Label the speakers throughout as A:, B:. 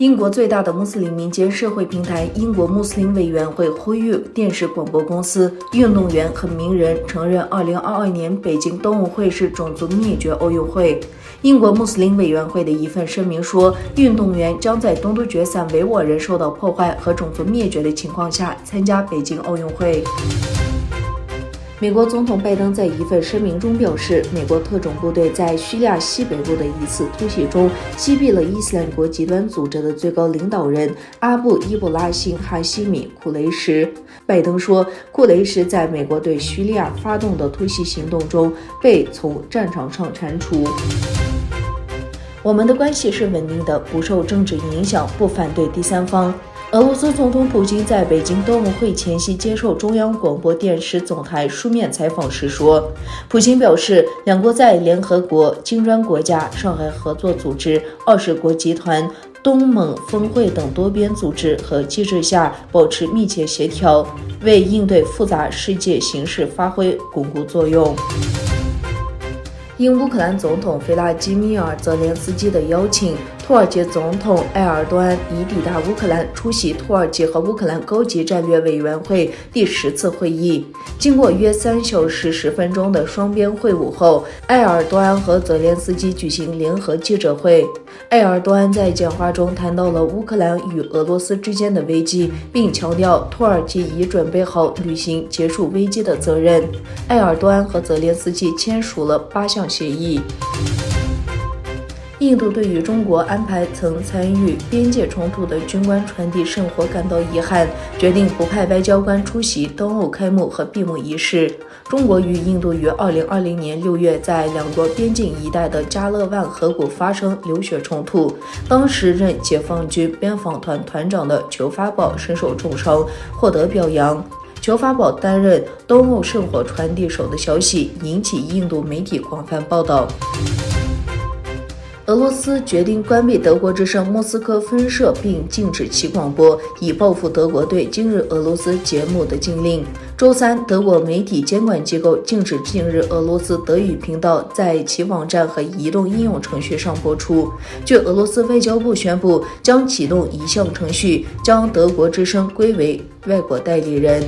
A: 英国最大的穆斯林民间社会平台英国穆斯林委员会呼吁电视广播公司、运动员和名人承认2022年北京冬奥会是种族灭绝奥运会。英国穆斯林委员会的一份声明说，运动员将在东突厥三维吾尔人受到破坏和种族灭绝的情况下参加北京奥运会。美国总统拜登在一份声明中表示，美国特种部队在叙利亚西北部的一次突袭中击毙了伊斯兰国极端组织的最高领导人阿布伊布拉辛·哈希米·库雷什。拜登说，库雷什在美国对叙利亚发动的突袭行动中被从战场上铲除。我们的关系是稳定的，不受政治影响，不反对第三方。俄罗斯总统普京在北京冬奥会前夕接受中央广播电视总台书面采访时说，普京表示，两国在联合国、金砖国家、上海合作组织、20国集团、东盟峰会等多边组织和机制下保持密切协调，为应对复杂世界形势发挥巩固作用。应乌克兰总统费拉基米尔·泽连斯基的邀请，土耳其总统埃尔多安已抵达乌克兰，出席土耳其和乌克兰高级战略委员会第10次会议。经过约3小时10分钟的双边会晤后，埃尔多安和泽连斯基举行联合记者会。埃尔多安在讲话中谈到了乌克兰与俄罗斯之间的危机，并强调土耳其已准备好履行结束危机的责任。埃尔多安和泽连斯基签署了8项协议。印度对于中国安排曾参与边界冲突的军官传递圣火感到遗憾，决定不派外交官出席冬奥开幕和闭幕仪式。中国与印度于2020年6月在两国边境一带的加勒万河谷发生流血冲突，当时任解放军边防团团长的裘法宝身受重伤，获得表扬。裘法宝担任冬奥圣火传递手的消息引起印度媒体广泛报道。俄罗斯决定关闭德国之声莫斯科分社并禁止其广播，以报复德国对今日俄罗斯节目的禁令。周三，德国媒体监管机构禁止近日俄罗斯德语频道在其网站和移动应用程序上播出。据俄罗斯外交部宣布，将启动一项程序，将德国之声归为外国代理人。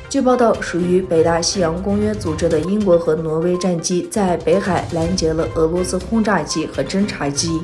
A: 据报道，属于北大西洋公约组织的英国和挪威战机在北海拦截了俄罗斯轰炸机和侦察机。